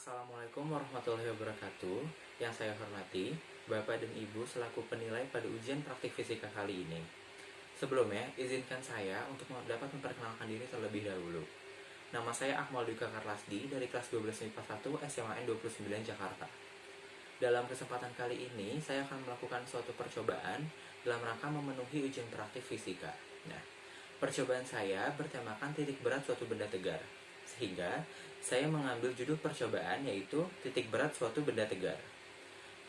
Assalamualaikum warahmatullahi wabarakatuh. Yang saya hormati, Bapak dan Ibu selaku penilai pada ujian praktik fisika kali ini. Sebelumnya, izinkan saya untuk dapat memperkenalkan diri terlebih dahulu. Nama saya Akmal Dika Karlasdi dari kelas 12 MIPA 1 SMAN 29 Jakarta. Dalam kesempatan kali ini, saya akan melakukan suatu percobaan dalam rangka memenuhi ujian praktik fisika. Nah, percobaan saya bertemakan titik berat suatu benda tegar. Sehingga, saya mengambil judul percobaan yaitu titik berat suatu benda tegar.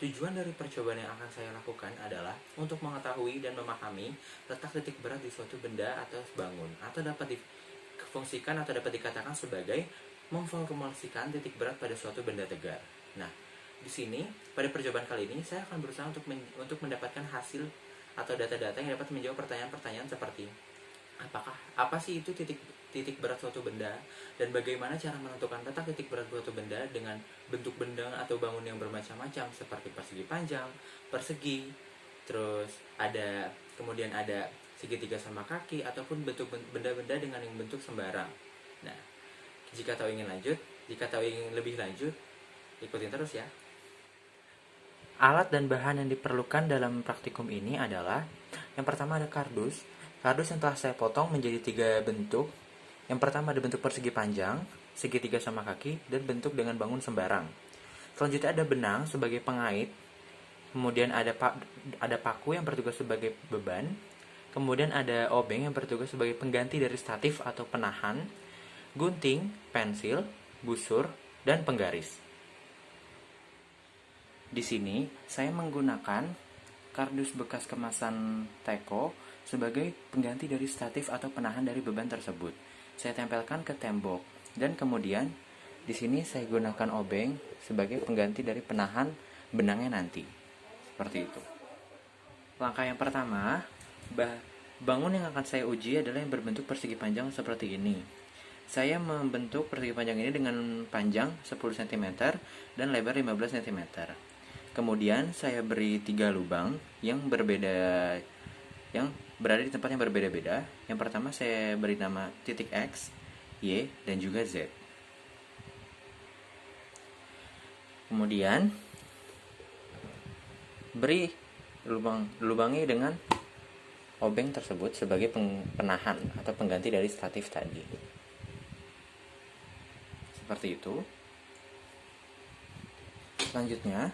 Tujuan dari percobaan yang akan saya lakukan adalah untuk mengetahui dan memahami letak titik berat di suatu benda atau bangun, atau dapat difungsikan atau dapat dikatakan sebagai memformulasikan titik berat pada suatu benda tegar. Nah, di sini pada percobaan kali ini saya akan berusaha untuk mendapatkan hasil atau data-data yang dapat menjawab pertanyaan-pertanyaan seperti apa sih itu titik berat suatu benda, dan bagaimana cara menentukan letak titik berat suatu benda dengan bentuk benda atau bangun yang bermacam-macam seperti persegi panjang, persegi, terus kemudian ada segitiga sama kaki, ataupun bentuk benda-benda dengan yang bentuk sembarang. Nah, jika ingin lebih lanjut, ikutin terus ya. Alat dan bahan yang diperlukan dalam praktikum ini adalah yang pertama ada kardus. Kardus yang telah saya potong menjadi 3 bentuk. Yang pertama ada bentuk persegi panjang, segitiga sama kaki, dan bentuk dengan bangun sembarang. Selanjutnya ada benang sebagai pengait. Kemudian ada paku yang bertugas sebagai beban. Kemudian ada obeng yang bertugas sebagai pengganti dari statif atau penahan. Gunting, pensil, busur, dan penggaris. Di sini saya menggunakan kardus bekas kemasan teko sebagai pengganti dari statif atau penahan dari beban tersebut. Saya tempelkan ke tembok, dan kemudian di sini saya gunakan obeng sebagai pengganti dari penahan benangnya nanti. Seperti itu. Langkah yang pertama, bangun yang akan saya uji adalah yang berbentuk persegi panjang seperti ini. Saya membentuk persegi panjang ini dengan panjang 10 cm dan lebar 15 cm. Kemudian saya beri 3 lubang yang berbeda, yang berada di tempat yang berbeda-beda. Yang pertama saya beri nama titik X, Y, dan juga Z. Kemudian beri lubangi dengan obeng tersebut sebagai penahan atau pengganti dari statif tadi. Seperti itu. Selanjutnya,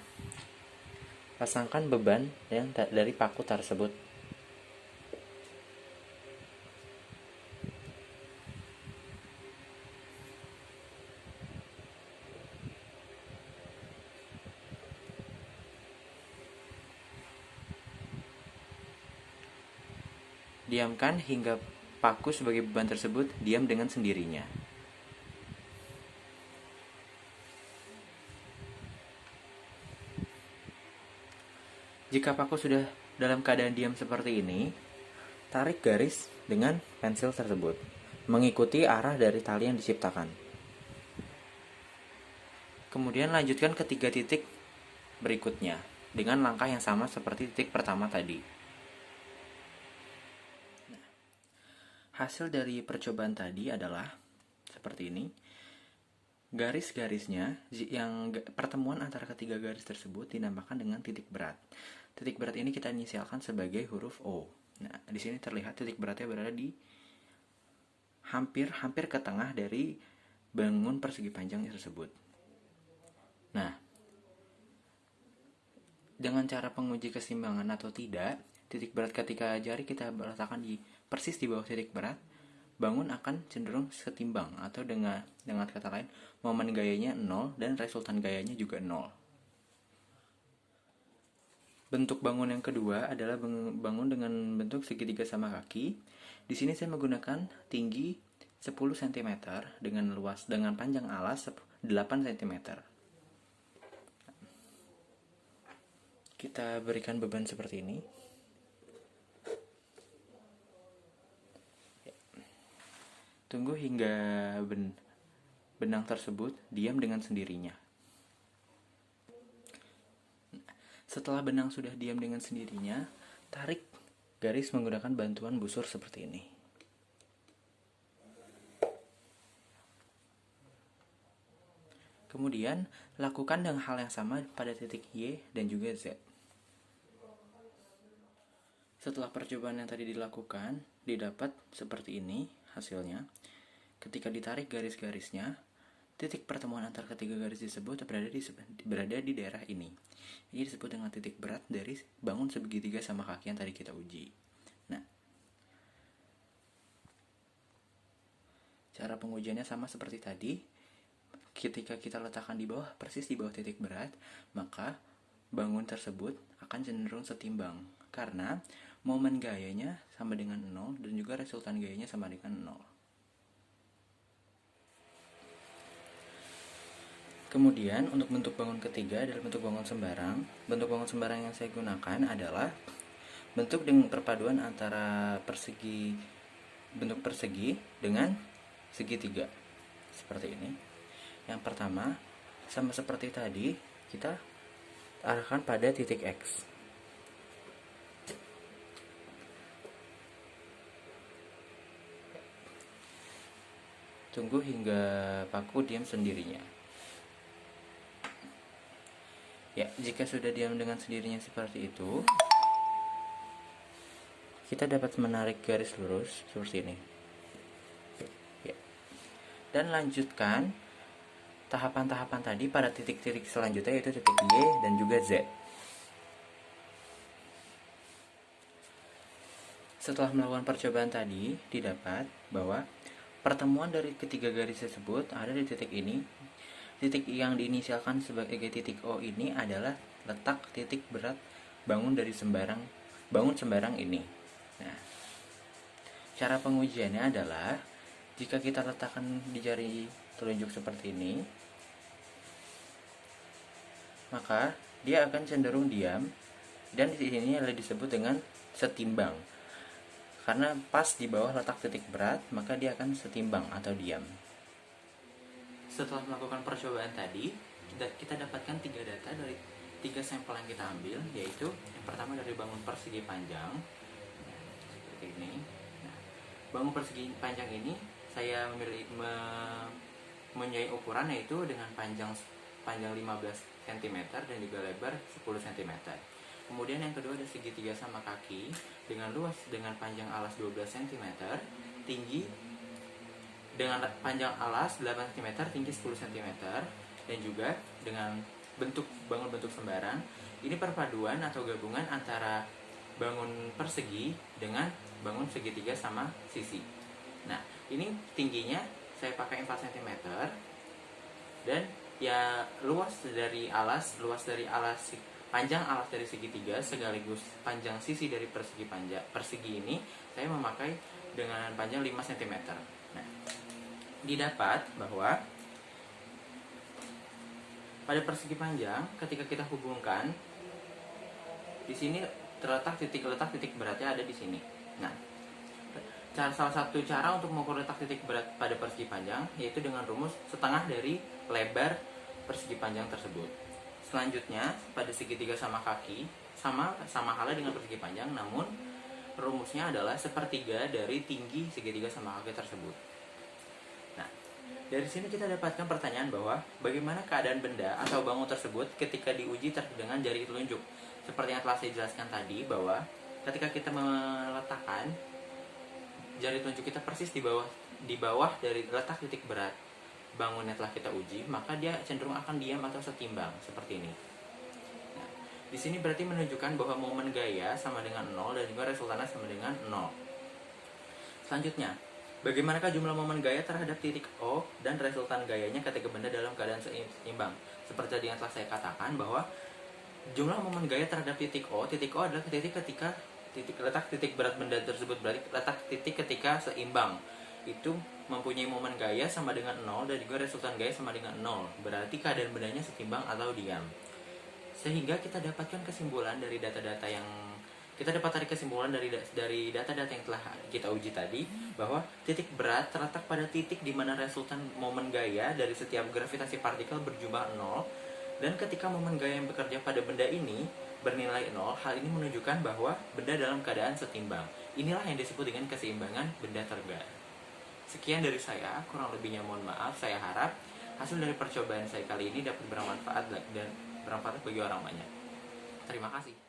pasangkan beban yang dari paku tersebut. Diamkan hingga paku sebagai beban tersebut diam dengan sendirinya. Jika paku sudah dalam keadaan diam seperti ini, tarik garis dengan pensil tersebut, mengikuti arah dari tali yang diciptakan. Kemudian lanjutkan ke 3 titik berikutnya, dengan langkah yang sama seperti titik pertama tadi. Hasil dari percobaan tadi adalah seperti ini. Garis-garisnya, yang pertemuan antara ketiga garis tersebut dinamakan dengan titik berat. Titik berat ini kita inisialkan sebagai huruf O. Nah, di sini terlihat titik beratnya berada di hampir ke tengah dari bangun persegi panjang tersebut. Nah, dengan cara penguji keseimbangan atau tidak, titik berat ketika jari kita letakkan persis di bawah titik berat, bangun akan cenderung setimbang, atau dengan kata lain, momen gayanya 0 dan resultan gayanya juga 0. Bentuk bangun yang kedua adalah bangun dengan bentuk segitiga sama kaki. Di sini saya menggunakan tinggi 10 cm dengan panjang alas 8 cm. Kita berikan beban seperti ini. Tunggu hingga benang tersebut diam dengan sendirinya. Setelah benang sudah diam dengan sendirinya, tarik garis menggunakan bantuan busur seperti ini. Kemudian, lakukan dengan hal yang sama pada titik Y dan juga Z. Setelah percobaan yang tadi dilakukan, didapat seperti ini hasilnya. Ketika ditarik garis-garisnya, titik pertemuan antar ketiga garis tersebut berada di daerah ini. Ini disebut dengan titik berat dari bangun segitiga sama kaki yang tadi kita uji. Nah, cara pengujiannya sama seperti tadi. Ketika kita letakkan di bawah, persis di bawah titik berat, maka bangun tersebut akan cenderung setimbang. Karena momen gayanya sama dengan 0 dan juga resultan gayanya sama dengan 0. Kemudian untuk bentuk bangun ketiga adalah bentuk bangun sembarang. Bentuk bangun sembarang yang saya gunakan adalah bentuk dengan perpaduan antara bentuk persegi dengan segitiga. Seperti ini. Yang pertama, sama seperti tadi, kita arahkan pada titik X. Tunggu hingga paku diam sendirinya. Ya, jika sudah diam dengan sendirinya seperti itu, kita dapat menarik garis lurus seperti ini. Ya. Dan lanjutkan tahapan-tahapan tadi pada titik-titik selanjutnya, yaitu titik Y dan juga Z. Setelah melakukan percobaan tadi, didapat bahwa pertemuan dari ketiga garis tersebut ada di titik ini. Titik yang diinisialkan sebagai titik O ini adalah letak titik berat bangun sembarang ini. Nah, cara pengujiannya adalah jika kita letakkan di jari telunjuk seperti ini, maka dia akan cenderung diam, dan di sini adalah disebut dengan setimbang. Karena pas di bawah letak titik berat, maka dia akan setimbang atau diam. Setelah melakukan percobaan tadi, kita dapatkan 3 data dari 3 sampel yang kita ambil, yaitu yang pertama dari bangun persegi panjang, seperti ini. Nah, bangun persegi panjang ini saya mempunyai ukuran yaitu dengan panjang 15 cm dan juga lebar 10 cm. Kemudian yang kedua ada segitiga sama kaki dengan panjang alas 12 cm, tinggi dengan panjang alas 8 cm, tinggi 10 cm, dan juga dengan bangun bentuk sembarang. Ini perpaduan atau gabungan antara bangun persegi dengan bangun segitiga sama sisi. Nah, ini tingginya saya pakai 4 cm, dan ya panjang alas dari segitiga sekaligus panjang sisi dari persegi ini saya memakai dengan panjang 5 cm. Nah, didapat bahwa pada persegi panjang ketika kita hubungkan, di sini terletak titik beratnya ada di sini. Nah, salah satu cara untuk mengukur letak titik berat pada persegi panjang yaitu dengan rumus setengah dari lebar persegi panjang tersebut. Selanjutnya pada segitiga sama kaki sama halnya dengan persegi panjang, namun rumusnya adalah sepertiga dari tinggi segitiga sama kaki tersebut. Nah, dari sini kita dapatkan pertanyaan bahwa bagaimana keadaan benda atau bangun tersebut ketika diuji dengan jari telunjuk. Seperti yang telah saya jelaskan tadi, bahwa ketika kita meletakkan jari telunjuk kita persis di bawah dari letak titik berat bangun yang telah kita uji, maka dia cenderung akan diam atau setimbang seperti ini. Nah, di sini berarti menunjukkan bahwa momen gaya sama dengan 0 dan juga resultannya sama dengan 0. Selanjutnya, bagaimanakah jumlah momen gaya terhadap titik O dan resultan gayanya ketika benda dalam keadaan seimbang? Seperti tadi yang telah saya katakan bahwa jumlah momen gaya terhadap titik O adalah letak titik berat benda tersebut, berarti letak titik ketika seimbang itu mempunyai momen gaya sama dengan 0 dan juga resultan gaya sama dengan 0. Berarti keadaan bendanya setimbang atau diam. Sehingga kita dapatkan kesimpulan dari data-data yang kita dapat tarik kesimpulan dari data-data yang telah kita uji tadi, bahwa titik berat terletak pada titik di mana resultan momen gaya dari setiap gravitasi partikel berjumlah 0, dan ketika momen gaya yang bekerja pada benda ini bernilai 0, hal ini menunjukkan bahwa benda dalam keadaan setimbang. Inilah yang disebut dengan keseimbangan benda tergaya. Sekian dari saya, kurang lebihnya mohon maaf. Saya harap hasil dari percobaan saya kali ini dapat bermanfaat dan bermanfaat bagi orang banyak. Terima kasih.